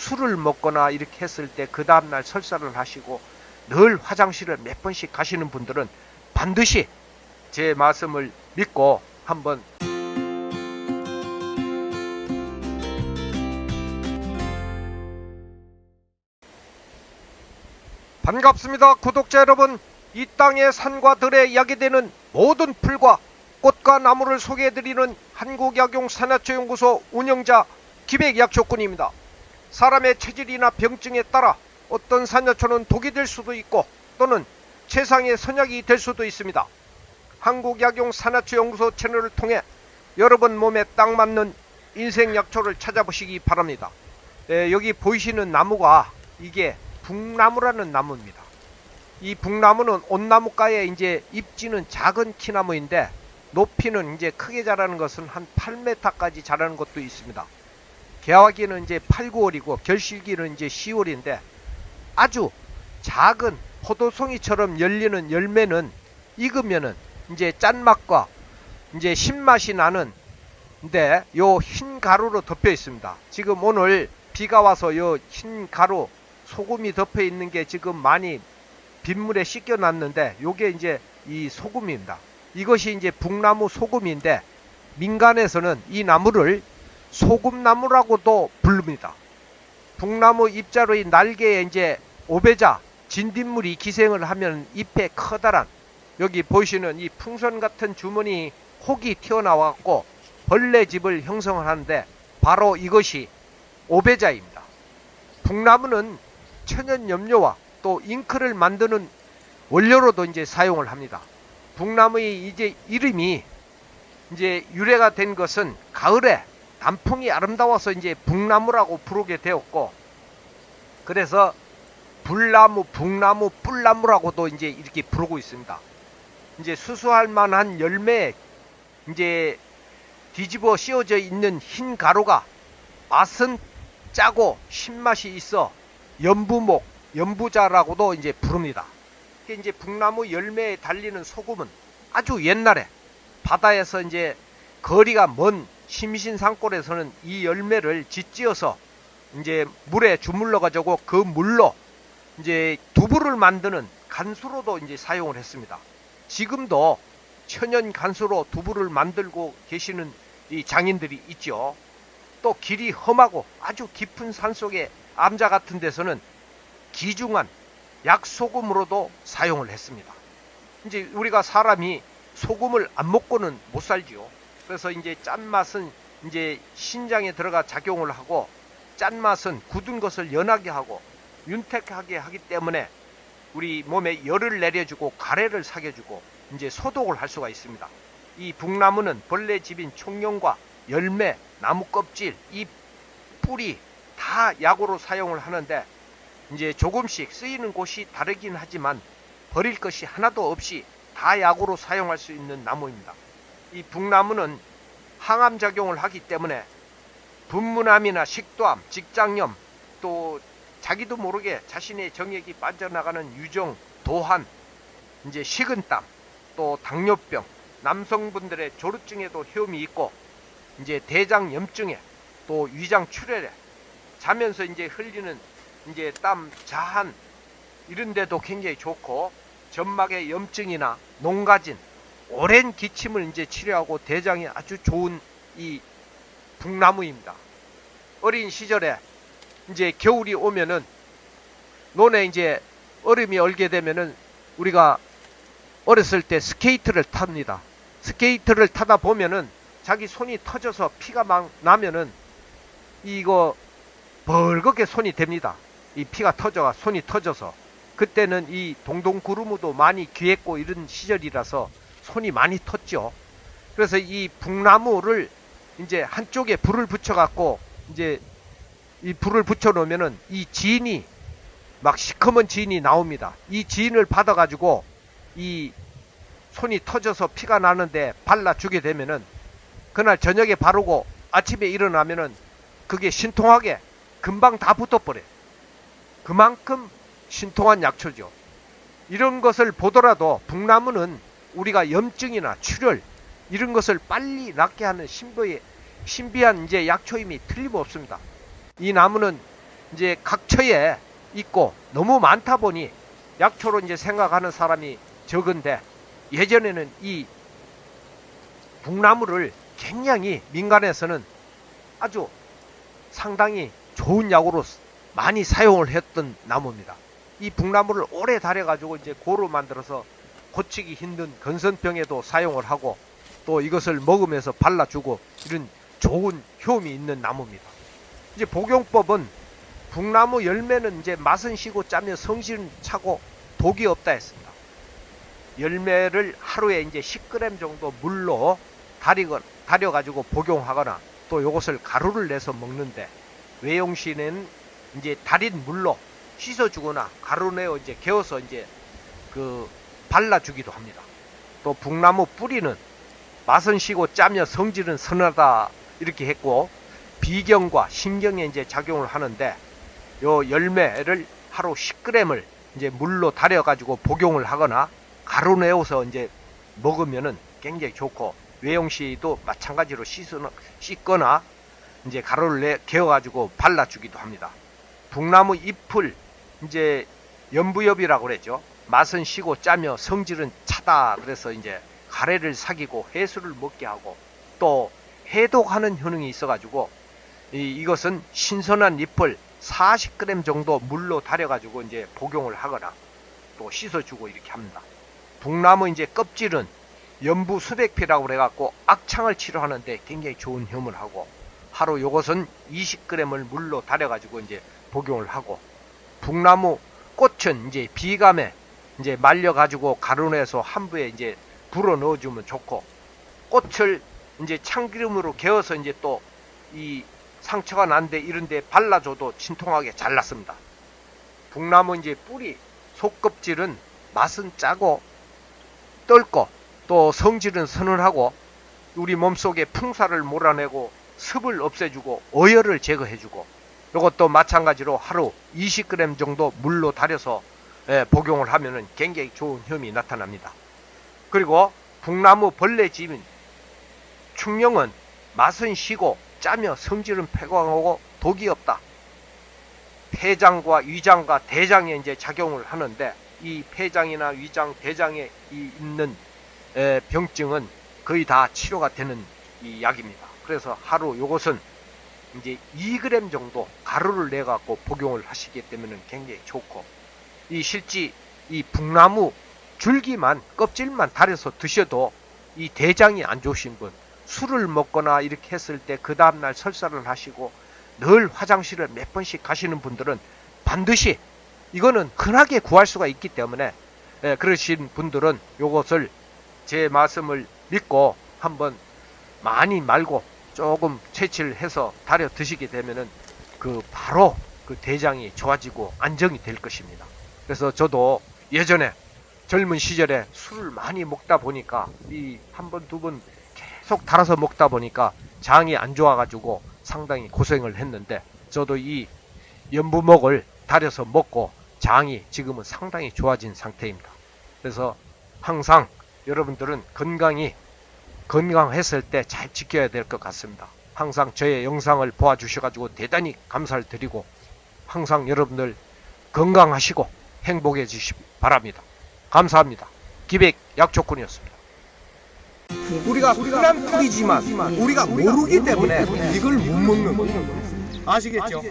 술을 먹거나 이렇게 했을 때 그 다음날 설사를 하시고 늘 화장실을 몇 번씩 가시는 분들은 반드시 제 말씀을 믿고 한번 반갑습니다. 구독자 여러분, 이 땅의 산과 들에 야기되는 모든 풀과 꽃과 나무를 소개해드리는 한국약용산야초연구소 운영자 기백약초꾼입니다. 사람의 체질이나 병증에 따라 어떤 산야초는 독이 될 수도 있고 또는 최상의 선약이 될 수도 있습니다. 한국약용산야초연구소 채널을 통해 여러분 몸에 딱 맞는 인생약초를 찾아보시기 바랍니다. 여기 보이시는 나무가 이게 북나무라는 나무입니다. 이 북나무는 온나무가에 이제 잎지는 작은 키나무인데 높이는 이제 크게 자라는 것은 한 8m까지 자라는 것도 있습니다. 개화기는 이제 8, 9월이고 결실기는 이제 10월인데 아주 작은 포도송이처럼 열리는 열매는 익으면은 이제 짠맛과 이제 신맛이 나는데 요 흰 가루로 덮여 있습니다. 지금 오늘 비가 와서 요 흰 가루 소금이 덮여 있는 게 지금 많이 빗물에 씻겨 놨는데 요게 이제 이 소금입니다. 이것이 이제 북나무 소금인데 민간에서는 이 나무를 소금나무라고도 부릅니다. 북나무 잎자루의 날개에 이제 오배자 진딧물이 기생을 하면 잎에 커다란 여기 보이시는 이 풍선 같은 주머니 혹이 튀어나왔고 벌레집을 형성을 하는데 바로 이것이 오배자입니다. 북나무는 천연염료와 또 잉크를 만드는 원료로도 이제 사용을 합니다. 북나무의 이제 이름이 이제 유래가 된 것은 가을에 단풍이 아름다워서 이제 북나무라고 부르게 되었고 그래서 불나무, 북나무, 뿔나무라고도 이제 이렇게 부르고 있습니다. 이제 수수할 만한 열매에 이제 뒤집어 씌워져 있는 흰 가루가 맛은 짜고 신맛이 있어 연부목, 연부자라고도 이제 부릅니다. 이제 북나무 열매에 달리는 소금은 아주 옛날에 바다에서 이제 거리가 먼 심신 산골에서는 이 열매를 짓지어서 이제 물에 주물러 가지고 그 물로 이제 두부를 만드는 간수로도 이제 사용을 했습니다. 지금도 천연 간수로 두부를 만들고 계시는 이 장인들이 있죠. 또 길이 험하고 아주 깊은 산속의 암자 같은 데서는 귀중한 약소금으로도 사용을 했습니다. 이제 우리가 사람이 소금을 안 먹고는 못 살지요. 그래서 이제 짠맛은 이제 신장에 들어가 작용을 하고 짠맛은 굳은 것을 연하게 하고 윤택하게 하기 때문에 우리 몸에 열을 내려주고 가래를 사겨주고 이제 소독을 할 수가 있습니다. 이 북나무는 벌레집인 총룡과 열매, 나무 껍질, 잎, 뿌리 다 약으로 사용을 하는데 이제 조금씩 쓰이는 곳이 다르긴 하지만 버릴 것이 하나도 없이 다 약으로 사용할 수 있는 나무입니다. 이 북나무는 항암 작용을 하기 때문에 분무암이나 식도암, 직장염 또 자기도 모르게 자신의 정액이 빠져나가는 유종, 도한, 이제 식은땀, 또 당뇨병, 남성분들의 조루증에도 효험이 있고 이제 대장염증에 또 위장출혈에 자면서 이제 흘리는 이제 땀, 자한 이런 데도 굉장히 좋고 점막의 염증이나 농가진, 오랜 기침을 이제 치료하고 대장에 아주 좋은 이 북나무입니다. 어린 시절에 이제 겨울이 오면은 논에 이제 얼음이 얼게 되면은 우리가 어렸을 때 스케이트를 탑니다. 스케이트를 타다 보면은 자기 손이 터져서 피가 막 나면은 이거 벌겋게 손이 됩니다. 이 피가 터져가 손이 터져서 그때는 이 동동구르무도 많이 귀했고 이런 시절이라서 손이 많이 텄죠. 그래서 이 북나무를 이제 한쪽에 불을 붙여 갖고 이제 이 불을 붙여 놓으면은 이 진이 막 시커먼 진이 나옵니다. 이 진을 받아 가지고 이 손이 터져서 피가 나는데 발라주게 되면은 그날 저녁에 바르고 아침에 일어나면은 그게 신통하게 금방 다 붙어버려요. 그만큼 신통한 약초죠. 이런 것을 보더라도 북나무는 우리가 염증이나 출혈 이런 것을 빨리 낫게 하는 신비한 이제 약초임이 틀림없습니다. 이 나무는 이제 각처에 있고 너무 많다 보니 약초로 이제 생각하는 사람이 적은데, 예전에는 이 북나무를 굉장히 민간에서는 아주 상당히 좋은 약으로 많이 사용을 했던 나무입니다. 이 북나무를 오래 달여가지고 이제 고로 만들어서 고치기 힘든 건선병에도 사용을 하고, 또 이것을 먹으면서 발라주고, 이런 좋은 효험이 있는 나무입니다. 이제 복용법은 북나무 열매는 이제 맛은 시고 짜면 성질은 차고 독이 없다 했습니다. 열매를 하루에 이제 10g 정도 물로 달여가지고 복용하거나, 또 이것을 가루를 내서 먹는데, 외용시는 이제 달인 물로 씻어주거나 가루 내어 이제 개어서 이제 발라주기도 합니다. 또 북나무 뿌리는 맛은 시고 짜며 성질은 선하다 이렇게 했고, 비경과 신경에 이제 작용을 하는데, 요 열매를 하루 10g을 이제 물로 달여가지고 복용을 하거나 가루 내어서 이제 먹으면은 굉장히 좋고, 외용시도 마찬가지로 씻거나 이제 가루를 개어가지고 발라주기도 합니다. 북나무 잎을 이제 연부엽이라고 그랬죠. 맛은 시고 짜며 성질은 차다. 그래서 이제 가래를 사귀고 해수를 먹게 하고, 또 해독하는 효능이 있어가지고, 이것은 신선한 잎을 40g 정도 물로 달여가지고 이제 복용을 하거나 또 씻어주고 이렇게 합니다. 북나무 이제 껍질은 연부 수백피라고 그래갖고 악창을 치료하는데 굉장히 좋은 효험을 하고, 하루 요것은 20g을 물로 달여가지고 이제 복용을 하고, 북나무 꽃은 이제 비감에 이제 말려가지고 가루내서 한부에 이제 불어 넣어주면 좋고, 꽃을 이제 참기름으로 개어서 이제 또 이 상처가 난데 이런데 발라줘도 진통하게 잘 낫습니다. 북나무 이제 뿌리 속껍질은 맛은 짜고 떫고, 또 성질은 서늘하고, 우리 몸속에 풍사를 몰아내고 습을 없애주고 어혈을 제거해주고, 이것도 마찬가지로 하루 20g 정도 물로 달여서 복용을 하면은 굉장히 좋은 혐이 나타납니다. 그리고 북나무 벌레집인 충령은 맛은 시고 짜며 성질은 폐광하고 독이 없다. 폐장과 위장과 대장에 이제 작용을 하는데, 이 폐장이나 위장, 대장에 있는 병증은 거의 다 치료가 되는 이 약입니다. 그래서 하루 요것은 이제 2g 정도 가루를 내 갖고 복용을 하시기 때문에 굉장히 좋고, 이 실제 이 북나무 줄기만 껍질만 달여서 드셔도 이 대장이 안 좋으신 분, 술을 먹거나 이렇게 했을 때 그 다음날 설사를 하시고 늘 화장실을 몇 번씩 가시는 분들은 반드시, 이거는 흔하게 구할 수가 있기 때문에 그러신 분들은 요것을 제 말씀을 믿고 한번 많이 말고 조금 채취를 해서 달여 드시게 되면은 바로 그 대장이 좋아지고 안정이 될 것입니다. 그래서 저도 예전에 젊은 시절에 술을 많이 먹다 보니까 이 한 번, 두 번 계속 달아서 먹다 보니까 장이 안 좋아가지고 상당히 고생을 했는데, 저도 이 연부목을 달여서 먹고 장이 지금은 상당히 좋아진 상태입니다. 그래서 항상 여러분들은 건강했을 때 잘 지켜야 될 것 같습니다. 항상 저의 영상을 보아주셔가지고 대단히 감사를 드리고, 항상 여러분들 건강하시고 행복해지시기 바랍니다. 감사합니다. 기백 약초꾼이었습니다. 우리가 흔한 풀이지만 우리가 모르기 때문에 이걸 못 먹는 거예요. 아시겠죠?